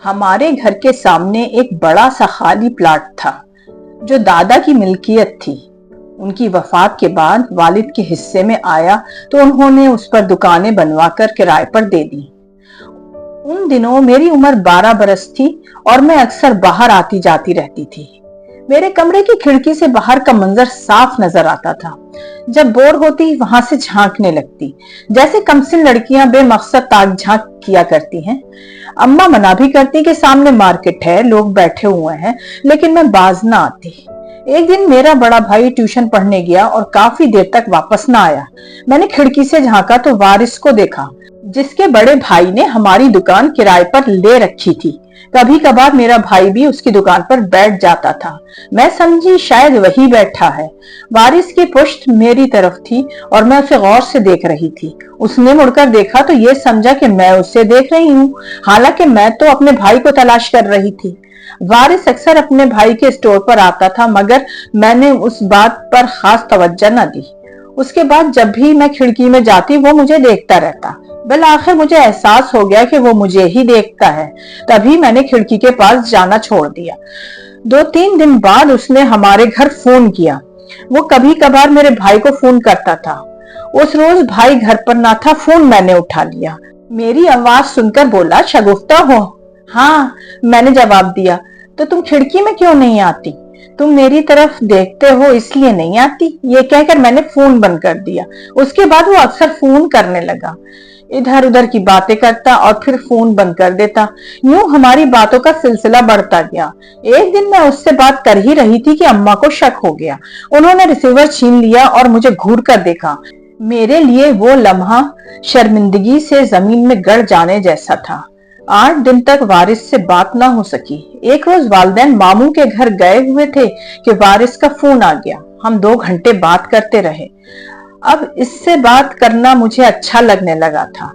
हमारे घर के सामने एक बड़ा सा खाली प्लाट था जो दादा की मिल्कियत थी। उनकी वफात के बाद वालिद के हिस्से में आया तो उन्होंने उस पर दुकानें बनवाकर किराए पर दे दी। उन दिनों मेरी उम्र 12 बरस थी और मैं अक्सर बाहर आती जाती रहती थी। मेरे कमरे की खिड़की से बाहर का मंजर साफ नजर आता था। जब बोर होती वहां से झांकने लगती, जैसे कमसिन लड़कियां बेमकसद ताक झांक किया करती हैं। अम्मा मना भी करती कि सामने मार्केट है, लोग बैठे हुए हैं, लेकिन मैं बाज ना आती। एक दिन मेरा बड़ा भाई ट्यूशन पढ़ने गया और काफी देर तक वापस ना आया। मैंने खिड़की से झांका तो वारिस को देखा, जिसके बड़े भाई ने हमारी दुकान किराए पर ले रखी थी। कभी कभार मेरा भाई भी उसकी दुकान पर बैठ जाता था। मैं समझी शायद वही बैठा है। वारिस की पुश्त मेरी तरफ थी और मैं उसे गौर से देख रही थी। उसने मुड़कर देखा तो ये समझा कि मैं उसे देख रही हूँ, हालांकि मैं तो अपने भाई को तलाश कर रही थी। वारिस अक्सर अपने भाई के स्टोर पर आता था, मगर मैंने उस बात पर खास तवज्जो न दी। उसके बाद जब भी मैं खिड़की में जाती वो मुझे देखता रहता। बल आखिर मुझे एहसास हो गया कि वो मुझे ही देखता है। तभी मैंने खिड़की के पास जाना छोड़ दिया। 2-3 दिन बाद उसने हमारे घर फोन किया। वो कभी कभार मेरे भाई को फोन करता था। उस रोज भाई घर पर ना था। फोन मैंने उठा लिया। मेरी आवाज सुनकर बोला, शगुफ्ता हो? हाँ, मैंने जवाब दिया। तो तुम खिड़की में क्यों नहीं आती? तुम मेरी तरफ देखते हो इसलिए नहीं आती। ये कहकर मैंने फोन बंद कर दिया। उसके बाद वो अक्सर फोन करने लगा। इधर उधर की बातें करता और फिर फोन बंद कर देता। यूं हमारी बातों का सिलसिला बढ़ता गया। एक दिन मैं उससे बात कर ही रही थी कि अम्मा को शक हो गया। उन्होंने रिसीवर छीन लिया और मुझे घूर कर देखा। मेरे लिए वो लम्हा शर्मिंदगी से जमीन में गड़ जाने जैसा था। 8 दिन तक वारिस से बात ना हो सकी। एक रोज वालिदैन मामू के घर गए हुए थे कि वारिस का फोन आ गया। हम 2 घंटे बात करते रहे। अब इससे बात करना मुझे अच्छा लगने लगा था।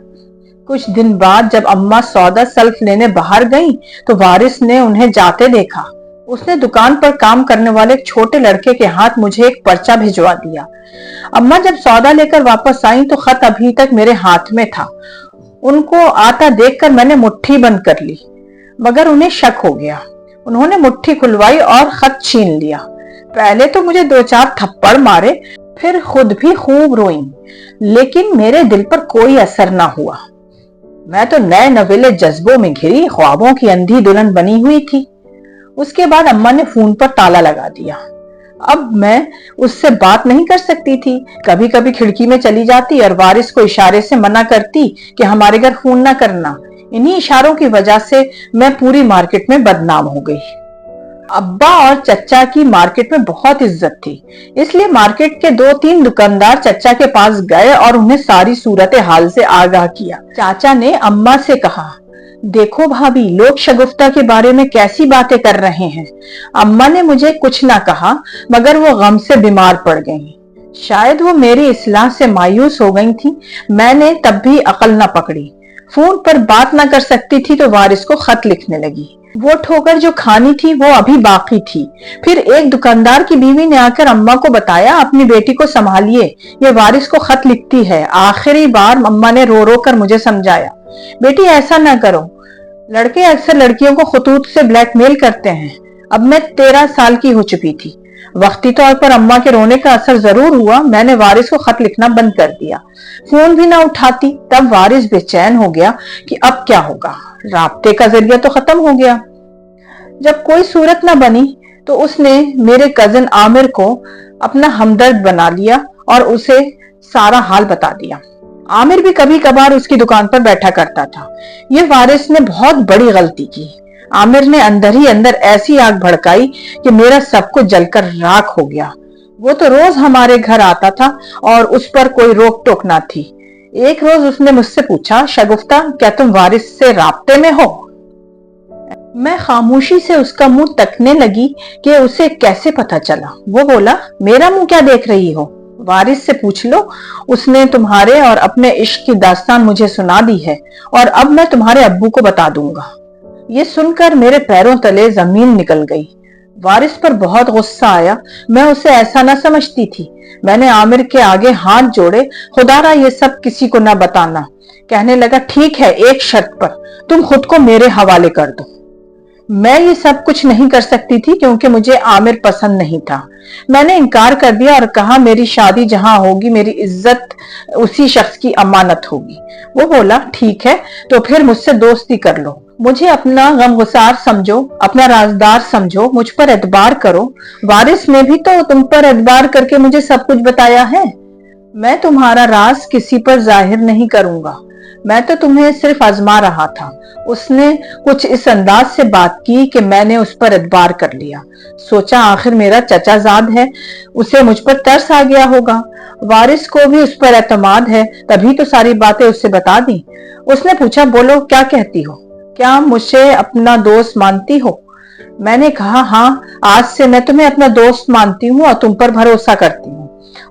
कुछ दिन बाद जब अम्मा सौदा सल्फ लेने बाहर गईं, तो वारिस ने उन्हें जाते देखा। उसने दुकान पर काम करने वाले एक छोटे लड़के के हाथ मुझे एक पर्चा भिजवा दिया। अम्मा जब सौदा लेकर वापस आई तो खत अभी तक मेरे हाथ में था। उनको आता देखकर मैंने मुट्ठी बंद कर ली, मगर उन्हें शक हो गया। उन्होंने मुट्ठी खुलवाई और खत छीन लिया। पहले तो मुझे 2-4 थप्पड़ मारे, फिर खुद भी खूब रोई, लेकिन मेरे दिल पर कोई असर ना हुआ। मैं तो नए नवेले जज्बों में घिरी ख्वाबों की अंधी दुल्हन बनी हुई थी। उसके बाद अम्मा ने फोन पर ताला लगा दिया। अब मैं उससे बात नहीं कर सकती थी। कभी कभी खिड़की में चली जाती और वारिस को इशारे से मना करती कि हमारे घर फोन ना करना। इन्हीं इशारों की वजह से मैं पूरी मार्केट में बदनाम हो गई। अब्बा और चच्चा की मार्केट में बहुत इज्जत थी, इसलिए मार्केट के 2-3 दुकानदार चच्चा के पास गए और उन्हें सारी सूरत हाल से आगाह किया। चाचा ने अम्मा से कहा, देखो भाभी, लोग शगुफ्ता के बारे में कैसी बातें कर रहे हैं। अम्मा ने मुझे कुछ ना कहा, मगर वो गम से बीमार पड़ गईं। शायद वो मेरी इस्लाह से मायूस हो गई थी। मैंने तब भी अकल न पकड़ी। फोन पर बात ना कर सकती थी तो वारिस को खत लिखने लगी। वो ठोकर जो खानी थी वो अभी बाकी थी। फिर एक दुकानदार की बीवी ने आकर अम्मा को बताया, अपनी बेटी को संभालिए, ये वारिस को खत लिखती है। आखिरी बार अम्मा ने रो रो कर मुझे समझाया, बेटी ऐसा ना करो, लड़के अक्सर लड़कियों को खतूत से ब्लैकमेल करते हैं। अब मैं 13 साल की हो चुकी थी। वक्ती तौर पर अम्मा के रोने का असर जरूर हुआ। मैंने वारिस को खत लिखना बंद कर दिया। फोन भी ना उठाती। तब वारिस बेचैन हो गया कि अब क्या होगा। राब्ते का जरिया तो खत्म हो गया। जब कोई सूरत ना बनी तो उसने मेरे कजिन आमिर को अपना हमदर्द बना लिया और उसे सारा हाल बता दिया। आमिर भी कभी कभार उसकी दुकान पर बैठा करता था। ये वारिस ने बहुत बड़ी गलती की। आमिर ने अंदर ही अंदर ऐसी आग भड़काई कि मेरा सब कुछ जलकर राख हो गया। वो तो रोज हमारे घर आता था और उस पर कोई रोक टोक ना थी। एक रोज उसने मुझसे पूछा, शगुफ्ता, क्या तुम वारिस से राब्ते में हो? मैं खामोशी से उसका मुंह तकने लगी कि उसे कैसे पता चला। वो बोला, मेरा मुंह क्या देख रही हो? वारिस से पूछ लो, उसने तुम्हारे और अपने इश्क की दास्तान मुझे सुना दी है और अब मैं तुम्हारे अब्बू को बता दूंगा। ये सुनकर मेरे पैरों तले जमीन निकल गई। वारिस पर बहुत गुस्सा आया। मैं उसे ऐसा न समझती थी। मैंने आमिर के आगे हाथ जोड़े, खुदारा ये सब किसी को न बताना। कहने लगा, ठीक है, एक शर्त पर, तुम खुद को मेरे हवाले कर दो। मैं ये सब कुछ नहीं कर सकती थी क्योंकि मुझे आमिर पसंद नहीं था। मैंने इनकार कर दिया और कहा मेरी शादी जहां होगी मेरी इज्जत उसी शख्स की अमानत होगी। वो बोला ठीक है तो फिर मुझसे दोस्ती कर लो, मुझे अपना गमगुसार समझो, अपना राजदार समझो, मुझ पर एतबार करो। वारिस ने भी तो तुम पर एतबार करके मुझे सब कुछ बताया है। मैं तुम्हारा राज किसी पर जाहिर नहीं करूंगा, मैं तो तुम्हें सिर्फ आजमा रहा था। उसने कुछ इस अंदाज से बात की कि मैंने उस पर एतबार कर लिया। सोचा आखिर मेरा चचाजाद है, उसे मुझ पर तरस आ गया होगा। वारिस को भी उस पर एतमाद है, तभी तो सारी बातें उससे बता दी। उसने पूछा बोलो क्या कहती हो, क्या मुझे अपना दोस्त मानती हो? मैंने कहा हाँ, आज से मैं तुम्हें अपना दोस्त मानती हूँ और तुम पर भरोसा करती हूँ।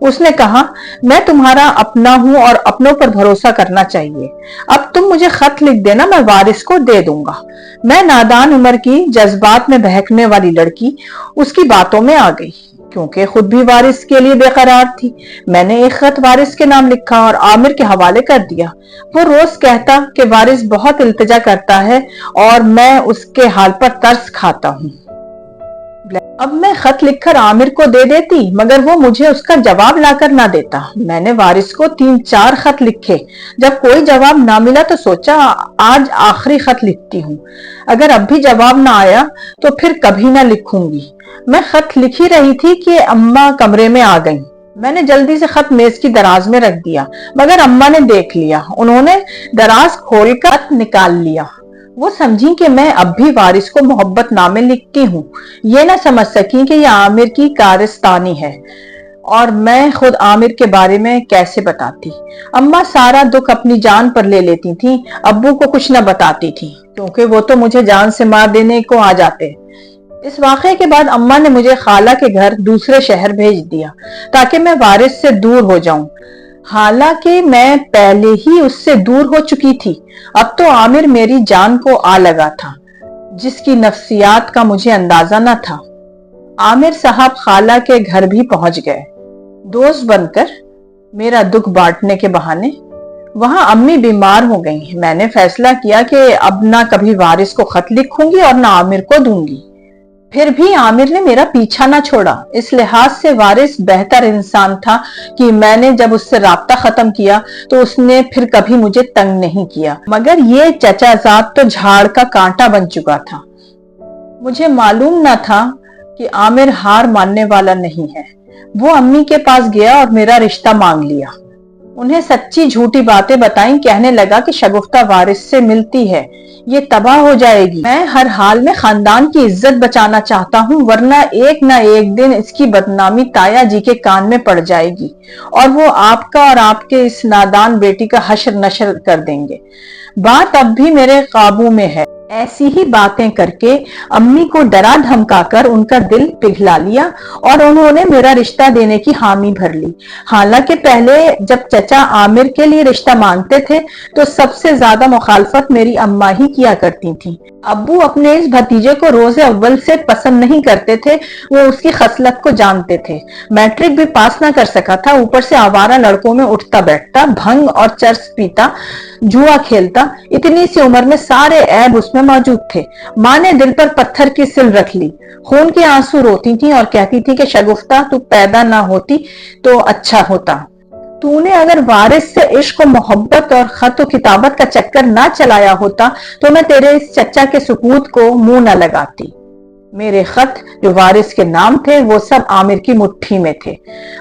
उसने कहा मैं तुम्हारा अपना हूं और अपनों पर भरोसा करना चाहिए। अब तुम मुझे खत लिख देना, मैं वारिस को दे दूंगा। मैं नादान उम्र की जज्बात में बहकने वाली लड़की उसकी बातों में आ गई, क्योंकि खुद भी वारिस के लिए बेकरार थी। मैंने एक खत वारिस के नाम लिखा और आमिर के हवाले कर दिया। वो रोज कहता कि वारिस बहुत इल्तिजा करता है और मैं उसके हाल पर तरस खाता हूँ। अब मैं खत लिखकर आमिर को दे देती, मगर वो मुझे उसका जवाब लाकर ना देता। मैंने वारिस को 3-4 खत लिखे। जब कोई जवाब ना मिला तो सोचा आज आखिरी खत लिखती हूँ, अगर अब भी जवाब ना आया तो फिर कभी ना लिखूंगी। मैं खत लिख ही रही थी कि अम्मा कमरे में आ गईं। मैंने जल्दी से खत मेज की दराज में रख दिया, मगर अम्मा ने देख लिया। उन्होंने दराज खोलकर खत निकाल लिया। वो समझी कि मैं अब भी वारिस को मोहब्बत नामे लिखती हूँ। ये ना समझ सकी कि यह आमिर की कारस्तानी है और मैं खुद आमिर के बारे में कैसे बताती। अम्मा सारा दुख अपनी जान पर ले लेती थी, अब्बू को कुछ न बताती थी, क्योंकि वो तो मुझे जान से मार देने को आ जाते। इस वाक़े के बाद अम्मा ने मुझे खाला के घर दूसरे शहर भेज दिया ताकि मैं वारिस से दूर हो जाऊं। हालांकि मैं पहले ही उससे दूर हो चुकी थी। अब तो आमिर मेरी जान को आ लगा था, जिसकी नफ्सियात का मुझे अंदाजा न था। आमिर साहब खाला के घर भी पहुंच गए, दोस्त बनकर मेरा दुख बांटने के बहाने। वहां अम्मी बीमार हो गई। मैंने फैसला किया कि अब ना कभी वारिस को खत लिखूंगी और ना आमिर को दूंगी। फिर भी आमिर ने मेरा पीछा ना छोड़ा। इस लिहाज से वारिस बेहतर इंसान था कि मैंने जब उससे राब्ता खत्म किया तो उसने फिर कभी मुझे तंग नहीं किया। मगर ये चचाजाद तो झाड़ का कांटा बन चुका था। मुझे मालूम ना था कि आमिर हार मानने वाला नहीं है। वो अम्मी के पास गया और मेरा रिश्ता मांग लिया। उन्हें सच्ची झूठी बातें बताई। कहने लगा कि शगुफ्ता वारिस से मिलती है, ये तबाह हो जाएगी। मैं हर हाल में खानदान की इज्जत बचाना चाहता हूँ, वरना एक ना एक दिन इसकी बदनामी ताया जी के कान में पड़ जाएगी और वो आपका और आपके इस नादान बेटी का हश्र नशर कर देंगे। बात अब भी मेरे काबू में है। ऐसी ही बातें करके अम्मी को डरा धमकाकर उनका दिल पिघला लिया और उन्होंने मेरा रिश्ता देने की हामी भर ली। हालांकि पहले जब चचा आमिर के लिए रिश्ता मांगते थे तो सबसे ज्यादा मुखालफत मेरी अम्मा ही किया करती थी। अब्बू अपने इस भतीजे को रोज़े अव्वल से पसंद नहीं करते थे। वो उसकी खसलत को जानते थे। मैट्रिक भी पास ना कर सका था, ऊपर से आवारा लड़कों में उठता बैठता, भंग और चर्स पीता, जुआ खेलता। इतनी सी उम्र में सारे ऐब उसमें मौजूद थे। माँ ने दिल पर पत्थर की सिल रख ली। खून के आंसू रोती थी और कहती थी कि शगुफ्ता तू पैदा ना होती तो अच्छा होता। तूने अगर वारिस से इश्क और मोहब्बत और खत और किताबत का चक्कर ना चलाया होता तो मैं तेरे इस चचा के सुकूत को मुंह न लगाती। मेरे खत जो वारिस के नाम थे वो सब आमिर की मुट्ठी में थे।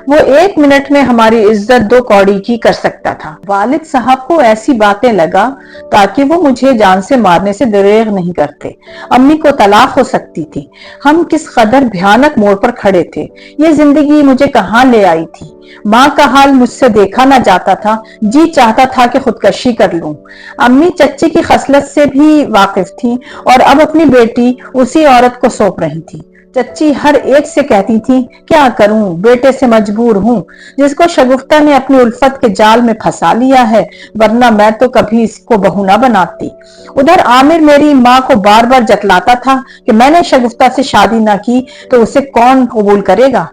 वो 1 मिनट में हमारी इज्जत 2 कौड़ी की कर सकता था। वालिद साहब को ऐसी बातें लगा ताकि वो मुझे जान से मारने से दरेग नहीं करते। अम्मी को तलाक हो सकती थी। हम किस कदर भयानक मोड़ पर खड़े थे। ये जिंदगी मुझे कहाँ ले आई थी। माँ का हाल मुझसे देखा ना जाता था। जी चाहता था कि खुदकशी कर लूं। अम्मी चच्ची की खसलत से भी वाकिफ थी और अब अपनी बेटी उसी औरत को सौंप रही थी। चच्ची हर एक से कहती थी क्या करूं, बेटे से मजबूर हूं, जिसको शगुफ्ता ने अपनी उल्फत के जाल में फंसा लिया है, वरना मैं तो कभी इसको बहू ना बनाती। उधर आमिर मेरी माँ को बार बार जतलाता था कि मैंने शगुफ्ता से शादी ना की तो उसे कौन कबूल करेगा।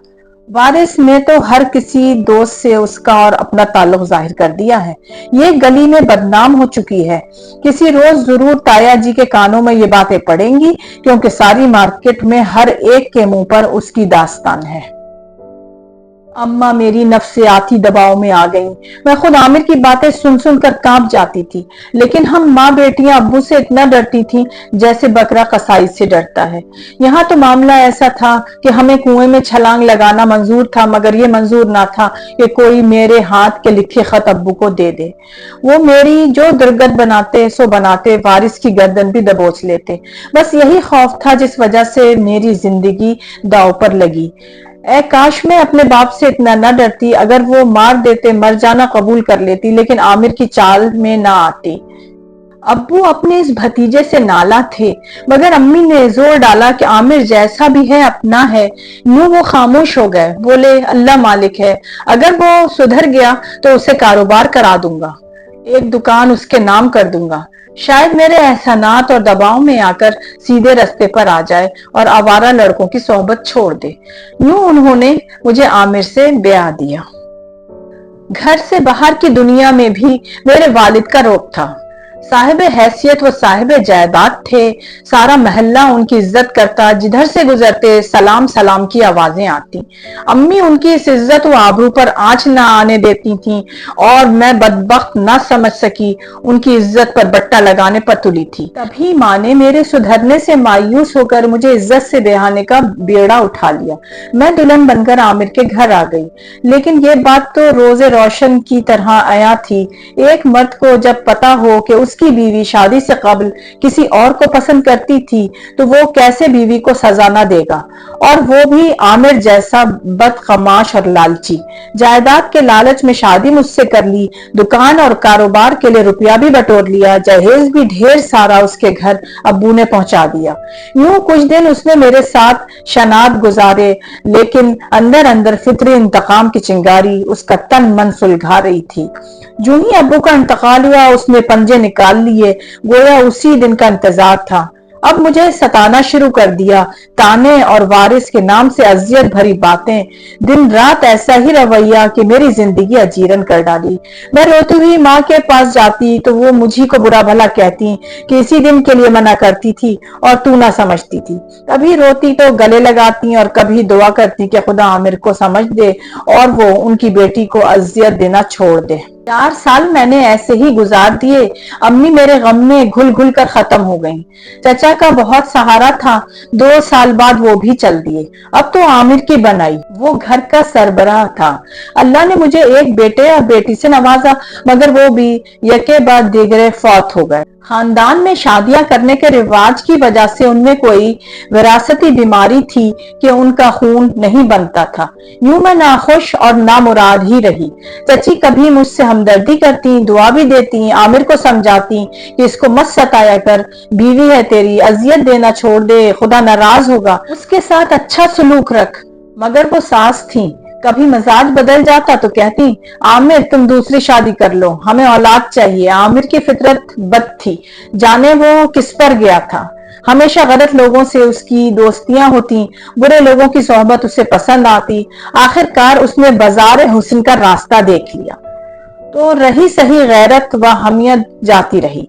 वारिस ने तो हर किसी दोस्त से उसका और अपना ताल्लुक जाहिर कर दिया है। ये गली में बदनाम हो चुकी है। किसी रोज जरूर ताया जी के कानों में ये बातें पड़ेंगी, क्योंकि सारी मार्केट में हर एक के मुंह पर उसकी दास्तान है। अम्मा मेरी नफ्सियाती दबाव में आ गईं। मैं खुद आमिर की बातें सुन सुनकर कांप जाती थी, लेकिन हम माँ बेटियां अब्बू से इतना डरती थीं जैसे बकरा कसाई से डरता है। यहाँ तो मामला ऐसा था कि हमें कुएं में छलांग लगाना मंजूर था, मगर ये मंजूर ना था कि कोई मेरे हाथ के लिखे खत अब्बू को दे दे। वो मेरी जो दुर्गत बनाते सो बनाते, वारिस की गर्दन भी दबोच लेते। बस यही खौफ था जिस वजह से मेरी जिंदगी दांव पर लगी। ऐ काश मैं अपने बाप से इतना न डरती। अगर वो मार देते मर जाना कबूल कर लेती, लेकिन आमिर की चाल में ना आती। अब्बू अपने इस भतीजे से नाला थे, मगर अम्मी ने जोर डाला कि आमिर जैसा भी है अपना है। यूं वो खामोश हो गए। बोले, अल्लाह मालिक है, अगर वो सुधर गया तो उसे कारोबार करा दूंगा, एक दुकान उसके नाम कर दूंगा। शायद मेरे एहसानात और दबाव में आकर सीधे रास्ते पर आ जाए और आवारा लड़कों की सोहबत छोड़ दे। यूं उन्होंने मुझे आमिर से ब्याह दिया। घर से बाहर की दुनिया में भी मेरे वालिद का रोक था। साहिब हैसियत व साहिब जायदाद थे। सारा महल्ला उनकी इज्जत करता। जिधर से गुजरते सलाम सलाम की आवाजें आती। अम्मी उनकी इस इज्जत व आबरू पर आंच न आने देती थीं, और मैं बदबख्त न समझ सकी उनकी इज्जत पर बट्टा लगाने पर तुली थी। तभी माँ ने मेरे सुधरने से मायूस होकर मुझे इज्जत से बेहाने का बेड़ा उठा लिया। मैं दुल्हन बनकर आमिर के घर आ गई। लेकिन ये बात तो रोजे रोशन की तरह आया थी। एक मर्द को जब पता हो कि उसकी बीवी शादी से कबल किसी और को पसंद करती थी, तो वो कैसे बीवी को सजा न देगा, और वो भी आमिर जैसा बदखमाश और लालची। जायदाद के लालच में शादी मुझसे कर ली, दुकान और कारोबार के लिए रुपया भी बटोर लिया, जहेज भी ढेर सारा उसके घर अब्बू ने पहुंचा दिया। यूं कुछ दिन उसने मेरे साथ शनात गुजारे, लेकिन अंदर अंदर फित्री इंतकाम की चिंगारी उसका तन मन सुलगा रही थी। जो ही अब्बू का इंतकाल हुआ, उसने पंजे निकाल लिए, गोया उसी दिन का इंतजार था। अब मुझे सताना शुरू कर दिया। ताने और वारिस के नाम से अजियत भरी बातें, दिन रात ऐसा ही रवैया कि मेरी जिंदगी अजीरन कर डाली। मैं रोती हुई माँ के पास जाती तो वो मुझी को बुरा भला कहती कि इसी दिन के लिए मना करती थी और तू ना समझती थी। कभी रोती तो गले लगाती और कभी दुआ करती कि खुदा आमिर को समझ दे और वो उनकी बेटी को अजियत देना छोड़ दे। 4 साल मैंने ऐसे ही गुजार दिए। अम्मी मेरे गम में घुल घुल कर खत्म हो गईं। चचा का बहुत सहारा था। 2 साल बाद वो भी चल दिए। अब तो आमिर की बनाई। वो घर का सरबराह था। अल्लाह ने मुझे एक बेटे और बेटी से नवाजा, मगर वो भी यके बाद दीगरे फौत हो गए। खानदान में शादियां करने के रिवाज की वजह से उनमें कोई विरासती बीमारी थी कि उनका खून नहीं बनता था। यूं मैं नाखुश और नामुराद ही रही। चची कभी मुझसे हमदर्दी करती, दुआ भी देती, आमिर को समझाती कि इसको मत सताया कर, बीवी है तेरी, अजियत देना छोड़ दे, खुदा नाराज होगा, उसके साथ अच्छा सलूक रख। मगर वो सास थी। कभी मजाज बदल जाता तो कहती, आमिर तुम दूसरी शादी कर लो, हमें औलाद चाहिए। आमिर की फितरत बद थी, जाने वो किस पर गया था। हमेशा गलत लोगों से उसकी दोस्तियां होती, बुरे लोगों की सोहबत उसे पसंद आती। आखिरकार उसने बाजार हुस्न का रास्ता देख लिया, तो रही सही गैरत व हमियत जाती रही।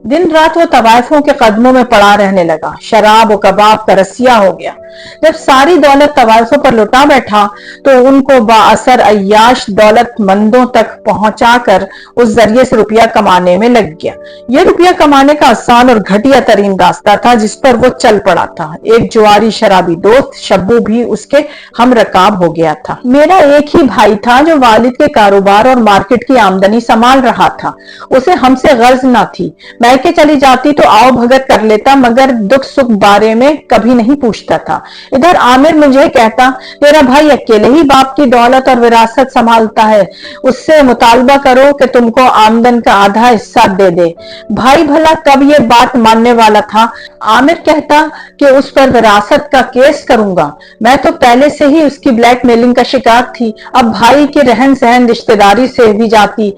दिन रात वो तवाइफों के कदमों में पड़ा रहने लगा। शराब और कबाब का रसिया हो गया। जब सारी दौलत तवाइफों पर लुटा बैठा तो उनको बाअसर अय्याश दौलतमंदों तक पहुंचाकर उस जरिए से रुपया कमाने में लग गया। ये रुपया कमाने का आसान और घटिया तरीन रास्ता था जिस पर वो चल पड़ा था। एक जुआरी शराबी दोस्त शब्बू भी उसके हम रकाब हो गया था। मेरा एक ही भाई था जो वालिद के कारोबार और मार्केट की आमदनी संभाल रहा था। उसे हमसे गर्ज न थी। मैके चली जाती तो आओ भगत कर लेता, मगर दुख सुख बारे में कभी नहीं पूछता था। इधर आमिर मुझे कहता, तेरा भाई अकेले ही बाप की दौलत और विरासत संभालता है, उससे मुतालबा करो कि तुमको आमदन का आधा हिस्सा दे दे। भाई भला कब ये बात मानने वाला था। आमिर कहता कि उस पर विरासत का केस करूंगा। मैं तो पहले से ही उसकी ब्लैकमेलिंग का शिकार थी। अब भाई के रहन सहन रिश्तेदारी से भी जाती।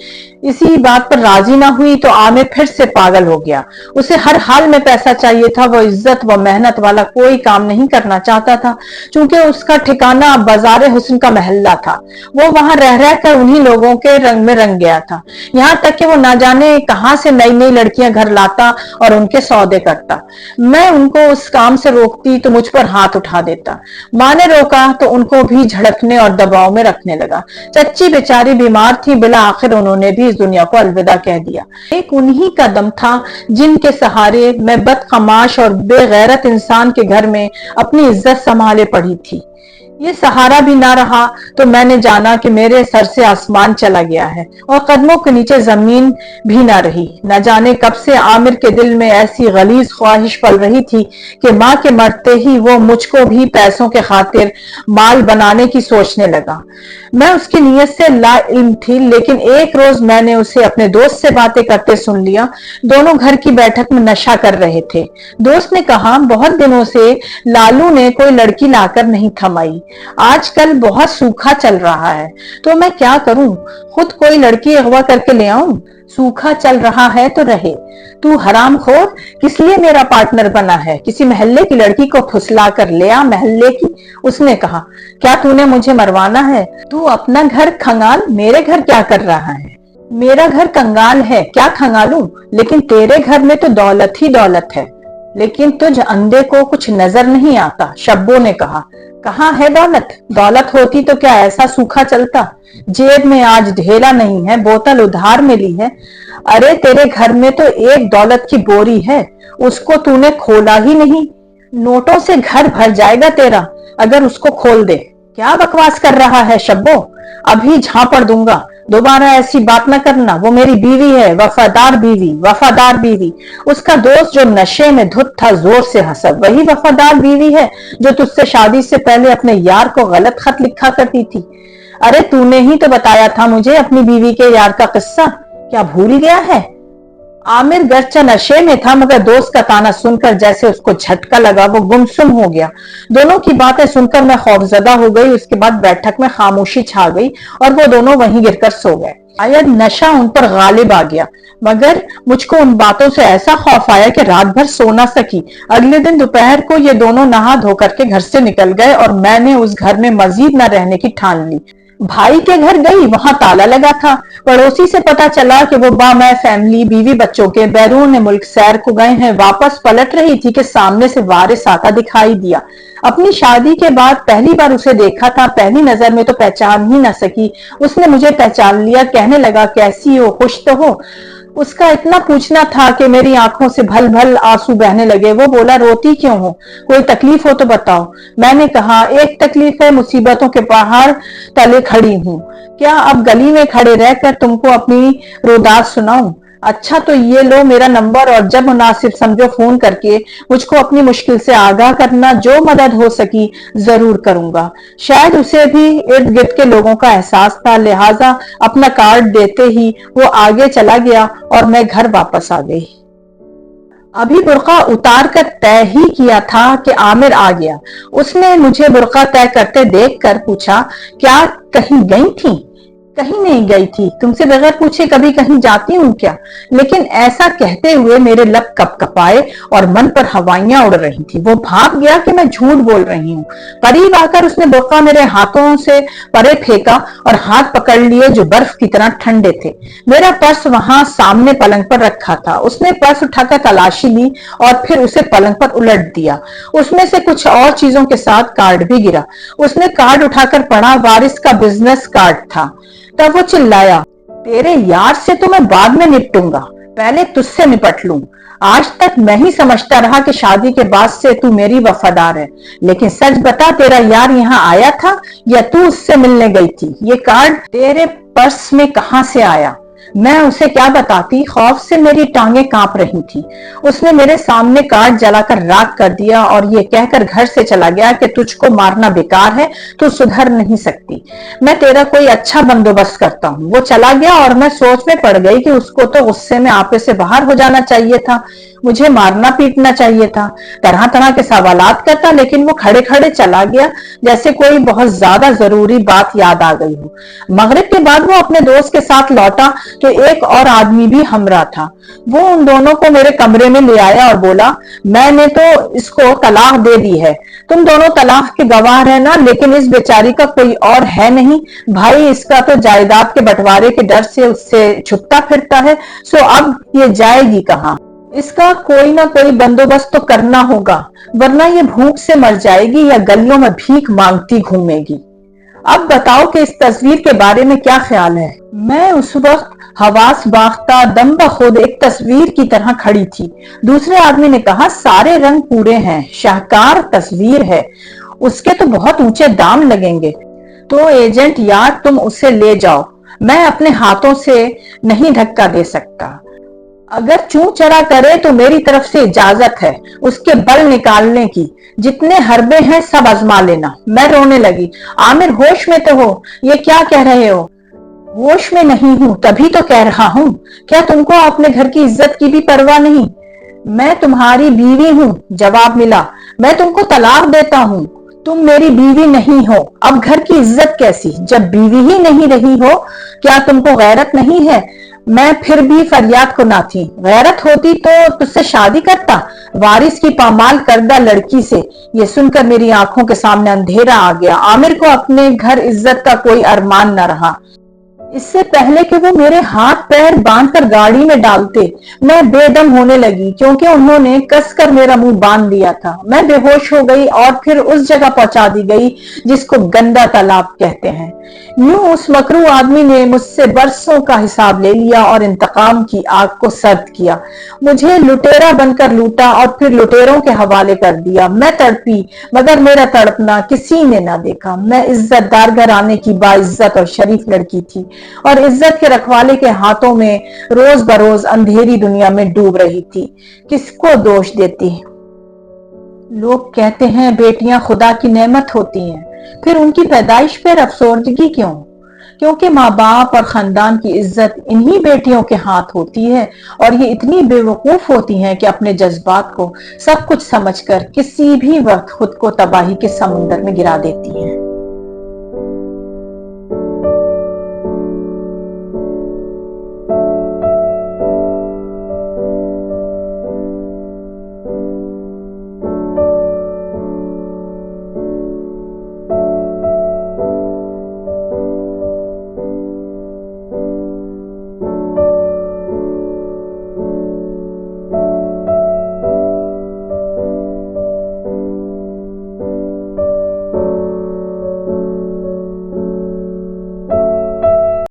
इसी बात पर राजी ना हुई तो आमिर फिर से पागल पागल हो गया। उसे हर हाल में पैसा चाहिए था। वो इज्जत व मेहनत वाला कोई काम नहीं करना चाहता था, क्योंकि उसका ठिकाना बाजार हुस्न का महल्ला था। वो वहां रह रह कर उन्हीं लोगों के रंग में रंग गया था, यहाँ तक कि वो ना जाने कहां से नई नई लड़कियां घर लाता और उनके सौदे करता। मैं उनको उस काम से रोकती तो मुझ पर हाथ उठा देता। माँ ने रोका तो उनको भी झड़कने और दबाव में रखने लगा। चच्ची बेचारी बीमार थी, बिला आखिर उन्होंने भी इस दुनिया को अलविदा कह दिया। एक उन्हीं का दम था जिनके सहारे मैं बदखमाश और बेगैरत इंसान के घर में अपनी इज्जत संभाले पड़ी थी। ये सहारा भी ना रहा तो मैंने जाना कि मेरे सर से आसमान चला गया है और कदमों के नीचे जमीन भी ना रही। न जाने कब से आमिर के दिल में ऐसी गलीज ख्वाहिश पल रही थी कि माँ के मरते ही वो मुझको भी पैसों के खातिर माल बनाने की सोचने लगा। मैं उसकी नीयत से ला इल्म थी, लेकिन एक रोज मैंने उसे अपने दोस्त से बातें करते सुन लिया। दोनों घर की बैठक में नशा कर रहे थे। दोस्त ने कहा, बहुत दिनों से लालू ने कोई लड़की लाकर नहीं थमाई, आजकल बहुत सूखा चल रहा है, तो मैं क्या करूं, खुद कोई लड़की अगवा करके ले आऊं? सूखा चल रहा है तो रहे, तू हरामखोर किस लिए मेरा पार्टनर बना है? किसी महल्ले की लड़की को फुसला कर ले आ महल्ले की। उसने कहा, क्या तूने मुझे मरवाना है? तू अपना घर खंगाल, मेरे घर क्या कर रहा है? मेरा घर कंगाल है, क्या खंगालूं? लेकिन तेरे घर में तो दौलत ही दौलत है। लेकिन तुझ अंधे को कुछ नजर नहीं आता, शब्बो ने कहा। कहाँ है दौलत? दौलत होती तो क्या ऐसा सूखा चलता? जेब में आज ढेला नहीं है, बोतल उधार मिली है। अरे तेरे घर में तो एक दौलत की बोरी है, उसको तूने खोला ही नहीं। नोटों से घर भर जाएगा तेरा अगर उसको खोल दे। क्या बकवास कर रहा है शब्बो? अभी झापड़ दूंगा, दोबारा ऐसी बात न करना। वो मेरी बीवी है, वफादार बीवी, वफादार बीवी। उसका दोस्त जो नशे में धुत था जोर से हंसा। वही वफादार बीवी है जो तुझसे शादी से पहले अपने यार को गलत खत लिखा करती थी। अरे तूने ही तो बताया था मुझे अपनी बीवी के यार का किस्सा, क्या भूल गया है? आमिर गर्चा नशे में था, मगर दोस्त का ताना सुनकर जैसे उसको झटका लगा, वो गुमसुम हो गया। दोनों की बातें सुनकर मैं खौफजदा हो गई। उसके बाद बैठक में खामोशी छा गई और वो दोनों वहीं गिरकर सो गए। शायद नशा उन पर गालिब आ गया, मगर मुझको उन बातों से ऐसा खौफ आया कि रात भर सो ना सकी। अगले दिन दोपहर को ये दोनों नहा धोकर के घर से निकल गए और मैंने उस घर में मजीद न रहने की ठान ली। भाई के घर गई, वहां ताला लगा था। पड़ोसी से पता चला कि वो बामै फैमिली बीवी बच्चों के बैरून मुल्क सैर को गए हैं। वापस पलट रही थी कि सामने से वारिस आता दिखाई दिया। अपनी शादी के बाद पहली बार उसे देखा था, पहली नजर में तो पहचान ही ना सकी। उसने मुझे पहचान लिया, कहने लगा, कैसी हो, खुश तो हो? उसका इतना पूछना था कि मेरी आंखों से भल भल आंसू बहने लगे। वो बोला, रोती क्यों हो? कोई तकलीफ हो तो बताओ। मैंने कहा, एक तकलीफ है, मुसीबतों के पहाड़ तले खड़ी हूँ। क्या अब गली में खड़े रहकर तुमको अपनी रोदास सुनाऊं? अच्छा तो ये लो मेरा नंबर, और जब मुनासिब समझो फोन करके मुझको अपनी मुश्किल से आगाह करना। जो मदद हो सकी जरूर करूंगा। शायद उसे भी इर्द गिर्द के लोगों का एहसास था, लिहाजा अपना कार्ड देते ही वो आगे चला गया और मैं घर वापस आ गई। अभी बुर्का उतार कर तय ही किया था कि आमिर आ गया। उसने मुझे बुर्का तय करते देख कर पूछा, क्या कहीं गई थी? कहीं नहीं गई थी, तुमसे बगैर पूछे कभी कहीं जाती हूँ क्या? लेकिन ऐसा कहते हुए मेरे लब कपकपाए और मन पर हवाइयां उड़ रही थी। वो भाग गया कि मैं झूठ बोल रही हूँ। करीब आकर उसने बुर्का मेरे हाथों से परे फेंका और हाथ पकड़ लिए जो बर्फ की तरह ठंडे थे। मेरा पर्स वहां सामने पलंग पर रखा था। उसने पर्स उठाकर तलाशी ली और फिर उसे पलंग पर उलट दिया। उसमें से कुछ और चीजों के साथ कार्ड भी गिरा। उसने कार्ड उठाकर पढ़ा, वारिस का बिजनेस कार्ड था। तब वो चिल्लाया, तेरे यार से तो मैं बाद में निपटूंगा, पहले तुझसे निपट लूं। आज तक मैं ही समझता रहा कि शादी के बाद से तू मेरी वफादार है, लेकिन सच बता, तेरा यार यहाँ आया था या तू उससे मिलने गई थी? ये कार्ड तेरे पर्स में कहां से आया? मैं उसे क्या बताती, खौफ से मेरी टांगें कांप रही थी। उसने मेरे सामने कार्ड जलाकर राख कर दिया और ये कहकर घर से चला गया कि तुझको मारना बेकार है, तू सुधर नहीं सकती, मैं तेरा कोई अच्छा बंदोबस्त करता हूँ। वो चला गया और मैं सोच में पड़ गई कि उसको तो गुस्से में आपे से बाहर हो जाना चाहिए था। मुझे मारना पीटना चाहिए था। तरह तरह के सवालात करता, लेकिन वो खड़े खड़े चला गया जैसे कोई बहुत ज्यादा जरूरी बात याद आ गई हो। मगरिब के बाद वो अपने दोस्त के साथ लौटा तो एक और आदमी भी हमरा था। वो उन दोनों को मेरे कमरे में ले आया और बोला, मैंने तो इसको तलाक दे दी है, तुम दोनों तलाक के गवाह रहना, लेकिन इस बेचारी का कोई और है नहीं। भाई इसका तो जायदाद के बंटवारे के डर से उससे छुपता फिरता है, सो अब ये जाएगी कहाँ? इसका कोई ना कोई बंदोबस्त तो करना होगा, वरना ये भूख से मर जाएगी या गलियों में भीख मांगती घूमेगी। अब बताओ कि इस तस्वीर के बारे में क्या ख्याल है? मैं उस वक्त हवास बाख्ता दम बखुद एक तस्वीर की तरह खड़ी थी। दूसरे आदमी ने कहा, सारे रंग पूरे हैं, शाहकार तस्वीर है, उसके तो बहुत ऊंचे दाम लगेंगे। तो एजेंट यार, तुम उसे ले जाओ, मैं अपने हाथों से नहीं धक्का दे सकता। अगर चूं चढ़ा करे तो मेरी तरफ से इजाजत है उसके बल निकालने की। जितने हरबे हैं सब आजमा लेना। मैं रोने लगी। आमिर, होश में तो हो, ये क्या कह रहे हो? होश में नहीं हूं, तभी तो कह रहा हूं। क्या तुमको अपने घर की इज्जत की भी परवाह नहीं? मैं तुम्हारी बीवी हूं, जवाब मिला। मैं तुमको तलाक देता हूं, तुम मेरी बीवी नहीं हो। अब घर की इज्जत कैसी, जब बीवी ही नहीं रही हो? क्या तुमको गैरत नहीं है? मैं फिर भी फरियाद को ना थी। गैरत होती तो तुझसे शादी करता, वारिस की पामाल करदा लड़की से। ये सुनकर मेरी आंखों के सामने अंधेरा आ गया। आमिर को अपने घर इज्जत का कोई अरमान न रहा। इससे पहले कि वो मेरे हाथ पैर बांधकर गाड़ी में डालते, मैं बेदम होने लगी, क्योंकि उन्होंने कसकर मेरा मुंह बांध दिया था। मैं बेहोश हो गई और फिर उस जगह पहुंचा दी गई जिसको गंदा तालाब कहते हैं। यूं उस मकरू आदमी ने मुझसे बरसों का हिसाब ले लिया और इंतकाम की आग को सर्द किया। मुझे लुटेरा बनकर लूटा और फिर लुटेरों के हवाले कर दिया। मैं तड़पी, मगर मेरा तड़पना किसी ने ना देखा। मैं इज्जतदार घराने की बाइज्जत और शरीफ लड़की थी और इज्जत के रखवाले के हाथों में रोज बरोज अंधेरी दुनिया में डूब रही थी। किसको दोष देती? लोग कहते हैं बेटियां खुदा की नेमत होती हैं, फिर उनकी पैदाइश पर अफसोसगी क्यों? क्योंकि माँ बाप और खानदान की इज्जत इन्हीं बेटियों के हाथ होती है, और ये इतनी बेवकूफ होती हैं कि अपने जज्बात को सब कुछ समझकर किसी भी वक्त खुद को तबाही के समुंदर में गिरा देती हैं।